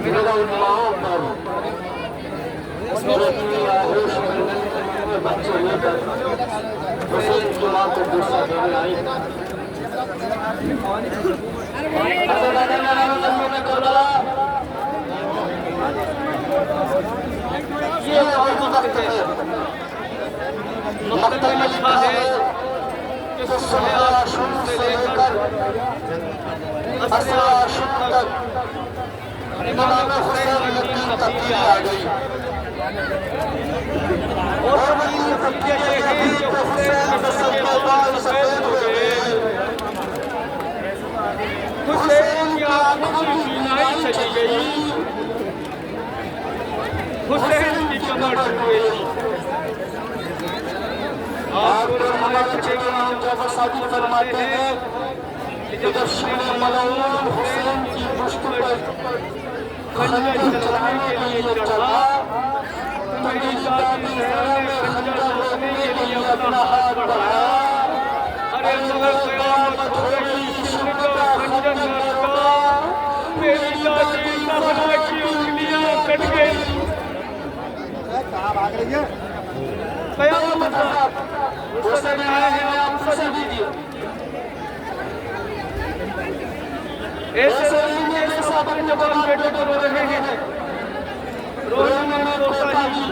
मेरा उन्माओं पर बच्चे लेकर हुसैन की मां को गुस्सा देने आई। ये मकतल में लिखा है कि सुबह शुरू से लेकर असरा शुरू तक इमाम हुसैन में तीन तब्दीली आ गई। और तीन तब्दीली ये है कि हुसैन के बाल सफेद हो गए, हुसैन की आंखों की बीनाई चली गई, हुसैन की कमर टूट गई। आपको हमारे इमाम जाफर सादिक फरमाते हैं कि जब शेर मलऊन हुसैन की पुश्त पर खंजर चलाने के लिए चढ़ा तो मेरी दादी ज़हरा ने खंजर रोकने के लिए अपना हाथ बढ़ाया। अरे मगर क़यामत हो गई, किस्मत का खंजर न रुका, मेरी दादी ज़हरा की उंगलियां कट गई। कहाँ भाग रही है? क़यामत हुसैन आए हैं, आप सजा दीजिए। ऐसे नहीं जैसे अपने जवान बेटे को रो रहे हैं, रोने में कोताही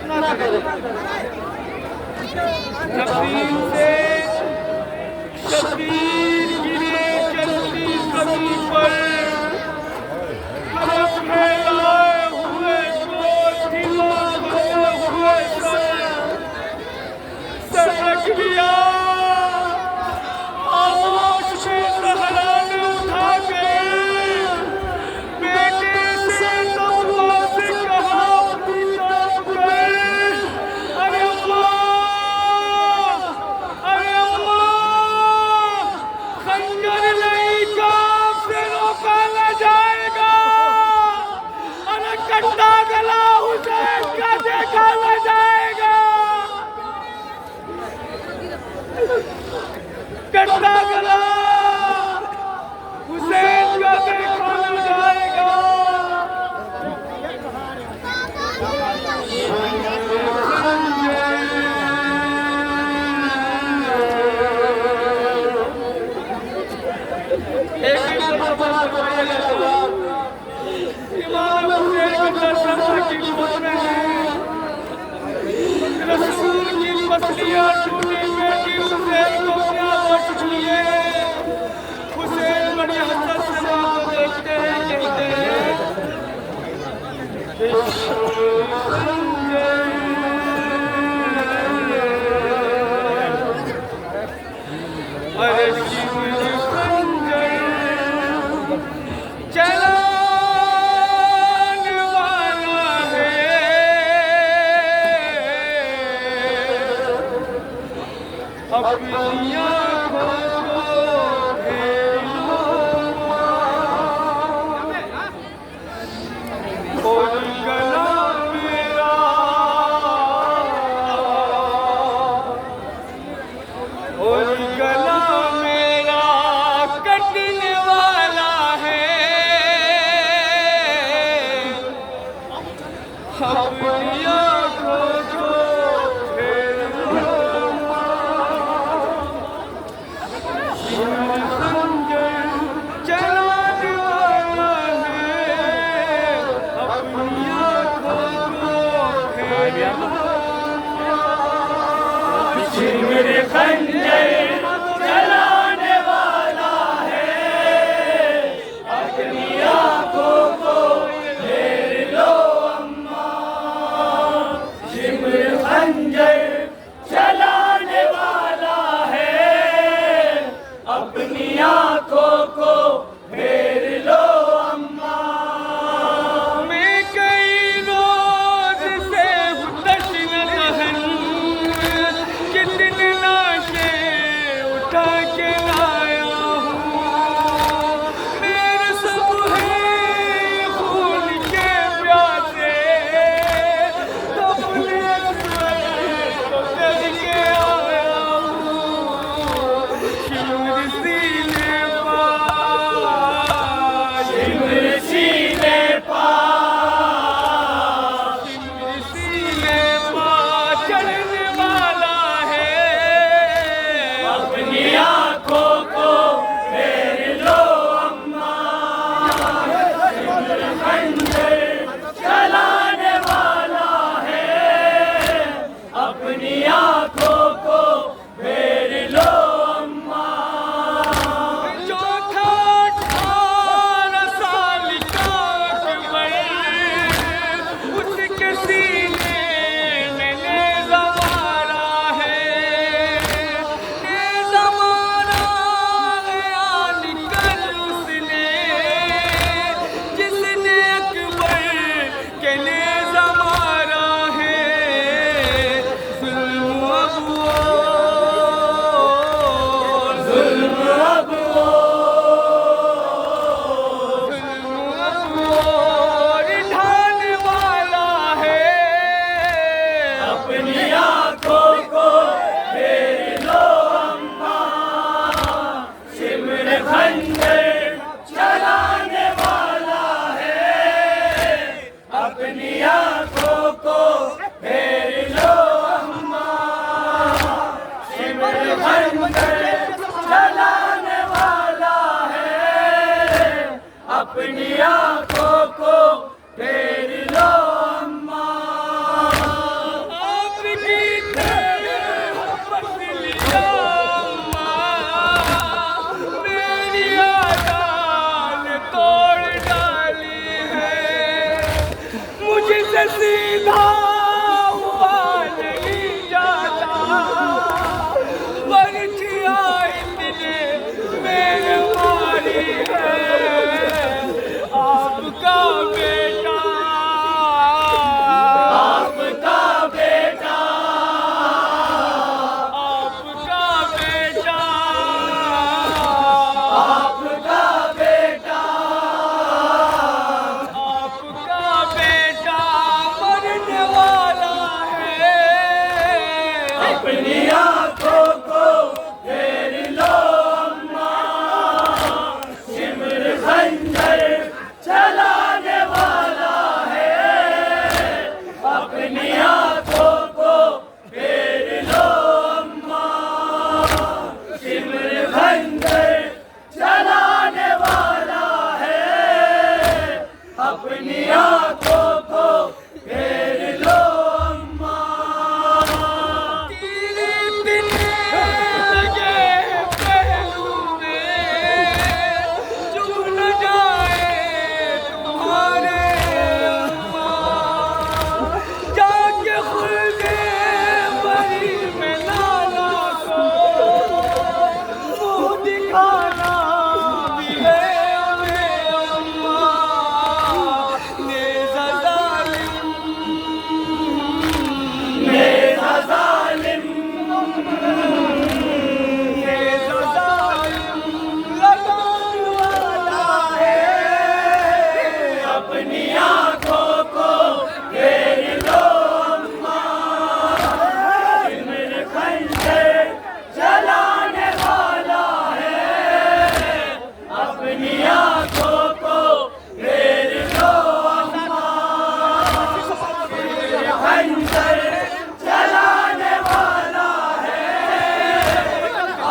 न करें। नबीन से शबीर गिरे चलती कमी पर, हरफ में लाए हुए गोथिमा खोए हुए सड़क दिया आवाज़ से सहरा ने उठा के बेटे से तबला से कहा अपनी तरफ कर, अरे अम्मा खंजर नहीं काम से रोका न जाएगा, अरे कट्टा गला हुसैन का देखा न जाएगा, कट्टा गला हुसैन का देखा न जाएगा। इमाम हुसैन की दर्शन की कीमत में है, रसूल की पसलियां छूटी बेटी हुसैन को क्या बख्श लिए। हुसैन बड़ी हसरत से मां को देखते हैं, कहते हैं अरे शिवर खंजर चलाने वाला है, अपनी आँखों को घेर लो और गला मेरा, और गला मेरा कटने वाला है, अपनी आँखों को घेर लो। चलाने वाला है, अपनी आँखों को घेर लो। शिवर खंजर चलाने वाला है, अपनी आँखों को घेर लो अम्मा। शिवर खंजर चलाने वाला है, अपनी आँखों को घेर लो अम्मा। मैं कई रोज से हुतश न रहन, कितने लाशें अपनी आंखों को फेर लो अम्मा, आपकी पसलिया अम्मा, मेरी आजान तोड़ डाली है, मुझसे सीधा हुआ नहीं जाता, बरछिया इतने मेरे मारी है, आपका बेटा, आपका बेटा, आपका बेटा, आपका बेटा, आपका बेटा मरने वाला है, अपनी आंखों को फेर लो अम्मा, सिमर खंजर चलाने वाला है, अपनी आंखों को फेर लो अम्मा, सिमर खंजर चलाने वाला है, अपनी आंखों को फेर लो अम्मा, तेरे बिने लगे पहलू में चुभ न जाए तुम्हारे अम्मा, जाके खुल्दे बरी में लाला को मुँह दिखाना भी है हमें अम्मा, नेज़ा ज़ालिम, नेज़ा ज़ालिम, नेज़ा ज़ालिम लगाने वाला है, अपनी आंखों को फेर लो अम्मा, सिमर खंजर चलाने वाला है, अपनी आंखों को फेर लो अम्मा, सिमर खंजर चलाने वाला है,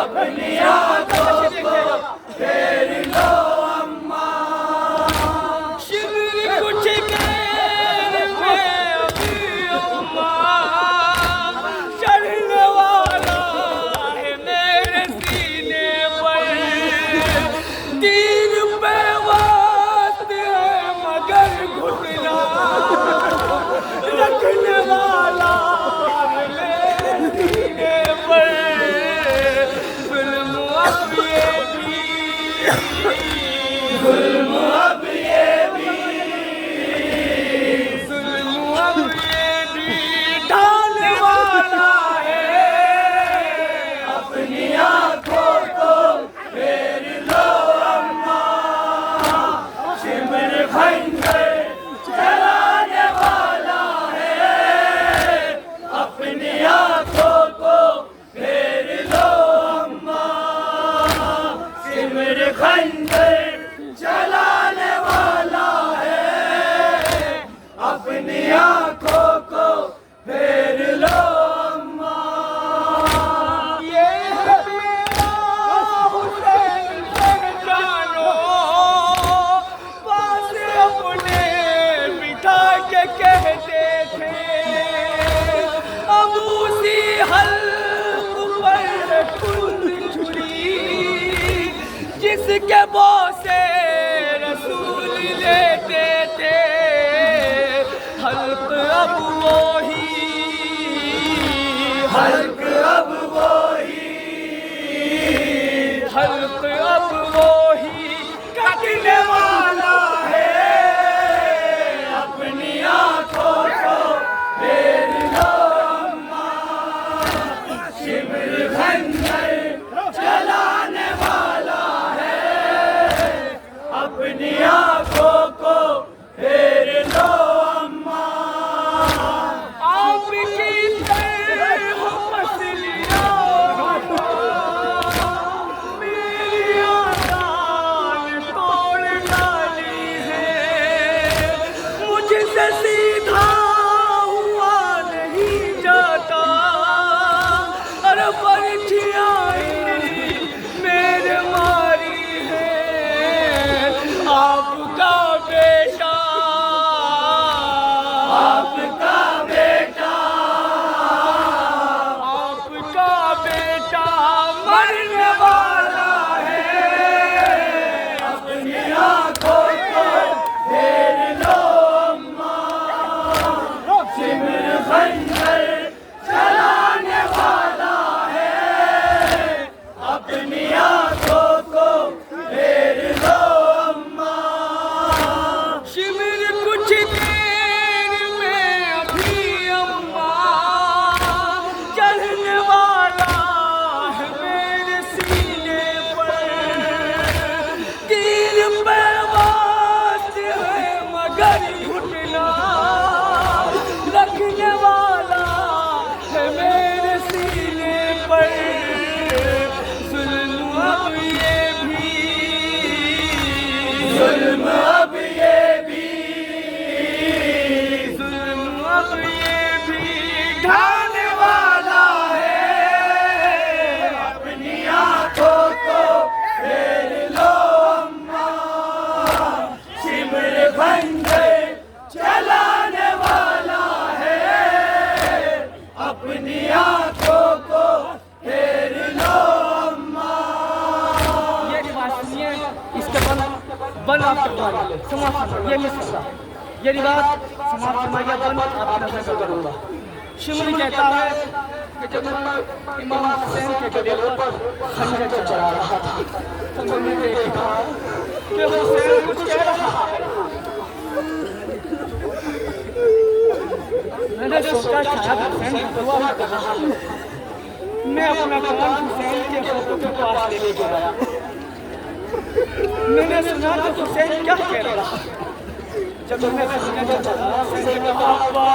अपनी आंखों को फेर लो अम्मा, शिविर कुछ देर में अभी अम्मा, चढ़ने वाला है मेरे सीने पर, तीर पे वात है मगर घुटना रखने वाला है मेरे सीने पर, जुल्म अब ये भी, जुल्म अब ये भी, जुल्म अब ये भी ढाने वाला है, अपनी आंखों को फेर लो अम्मा, सिमर खंजर चलाने वाला है, अपनी आंखों को फेर लो अम्मा, सिमर खंजर चलाने वाला है, अपनी आंखों को फेर लो अम्मा, ये है मेरा हुसैन पहचानो, पास अपने बिठा के कहते थे, अब उसी हल्क पर खुद छुरी, जिसके बोसे रसूल लेते थे, हल्क अब वो ही, हल्क अब वो ही, हल्क अब वो ही कटने वाला है, अपनी आंखों को फेर लो अम्मा, सिमर खंजर चलाने वाला है, अपनी आंखों को फेर लो अम्मा, आपकी तरह पसलिया मेरी आजान तोड़ डाली है, मुझसे सीधा हुआ नहीं जाता, अरे बरछिया मेरे मारी है, आप खंजर चलाने वाला है, अपनी आंखों को फेर लो अम्मा। ये रिवाज सुनिए, इसके बन आप करवाइए, समाप्त ये मिसरा, ये रिवाज समाप्त करवाइए, बन आपकी नजर से करूँगा। शिमरी कहता है कि जब मैं इमाम हुसैन के गले पर खंजर चला रहा था तो मैंने देखा कि हुसैन कुछ कह रहा है। मैंने सोचा शायद हुसैन दुआ कर रहा है। मैं अपना कान हुसैन के होठों के पास लेके गया। मैंने सुना कि हुसैन क्या कह रहा है। जब मैं खंजर चला हुसैन ने कहा अब्बा।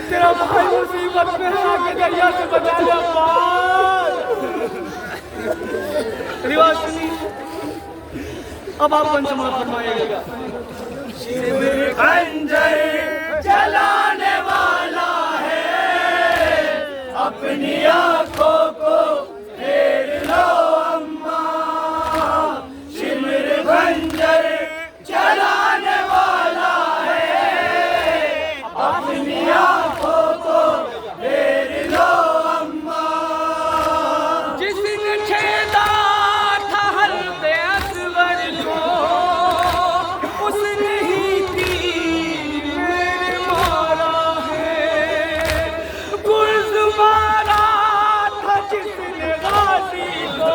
तेरा भाई मुसीबत में आके दरिया से बचा लिया। रिवाज सुनी, अब आप पंचमा फरमाइएगा। खंजर चलाने वाला है, अपनी आंखों को फेर लो अम्मा। शिमर खंजर चलाने वाला है, अपनी आंखों को फेर लो अम्मा। जिसने छेदा था हल्के असगर को, उसने ही तीर मेरे मारा है। गुर्ज मारा था जिसने गाजी को,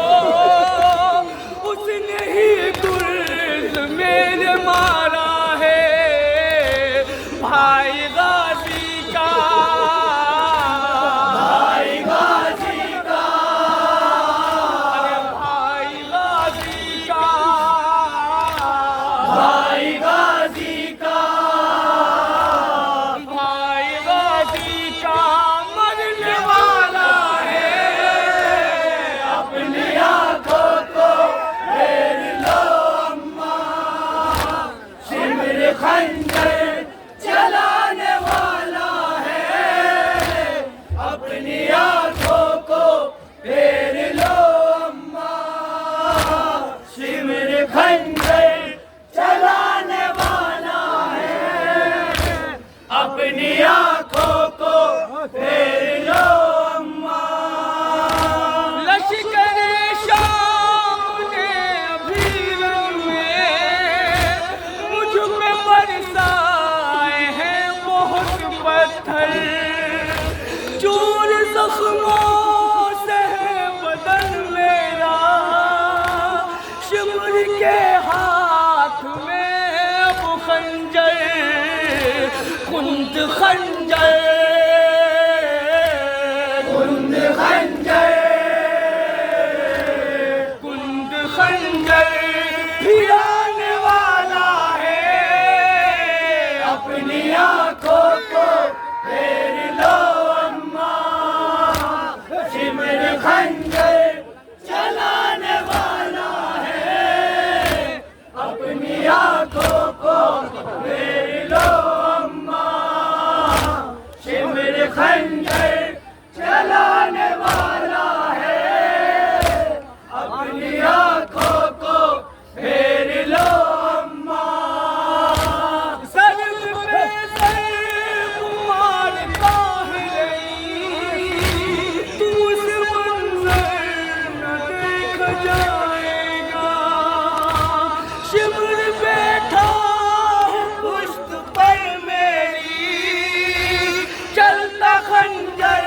उसने ही गुर्ज मेरे मारा है। भाई गाजी का, भाई गाजी का, अरे भाई गाजी का, भाई गाजी का, भाई गाजी का मरने वाला है। अपनी आंखों को फेर लो अम्मा। शिमर खंजर चलाने वाला है, अपनी आंखों को फेर लो अम्मा। शिमर खंजर चलाने वाला है, अपनी आंखों को फेर लो अम्मा। लश्कर-ए शाम ने अभीरन में मुझ पे बरसाए हैं बहुत पत्थर। चूर जख्मों से है बदन मेरा, शिमर के हाथ में अब खंजर, कुंद खंजर, कुंद खंजर, कुंद खंजर भिड़ाने वाला है। अपनी आंखों को फेर लो अम्मा। शिमर खंजर चलाने वाला है, अपनी आंखों को फेर लो अम्मा। शिमर खंजर चलाने वाला है, अपनी आंखों को फेर लो अम्मा। सर पे सर मारता है तू, उस मंजर न देख जाएगा। शिमर बैठा है पुश्त पर मेरी, चलता खंजर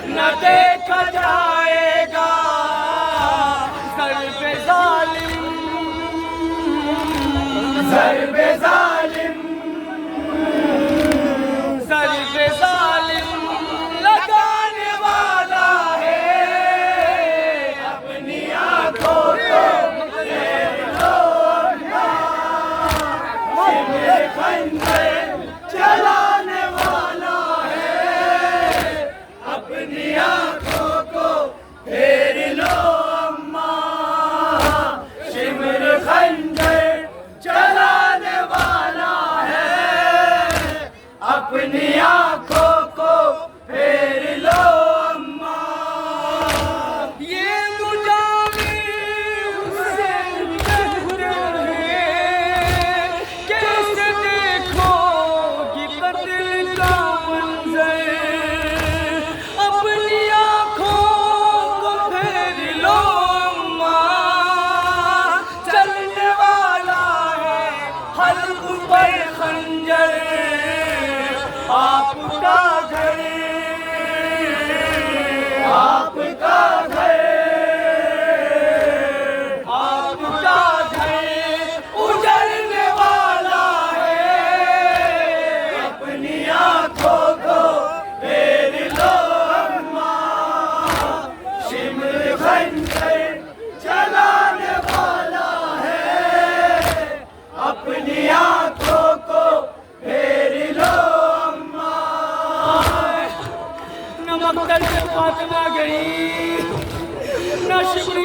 न देखा जाएगा। सर पे जालिम, सर पे जालिम, सर पे जालिम लगाने वाला है। अपनी आंखों को फेर लो अम्मा। शिमर खंजर चलाने वाला है, अपनी आंखों को फेर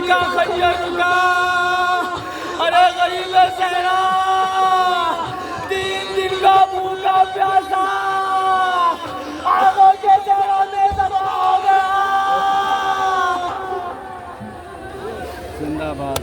का खैर का, अरे गरीब सहरा 3 दिन का भूखा प्यासा आगों के सहरा में दबा हो गया। जिंदाबाद।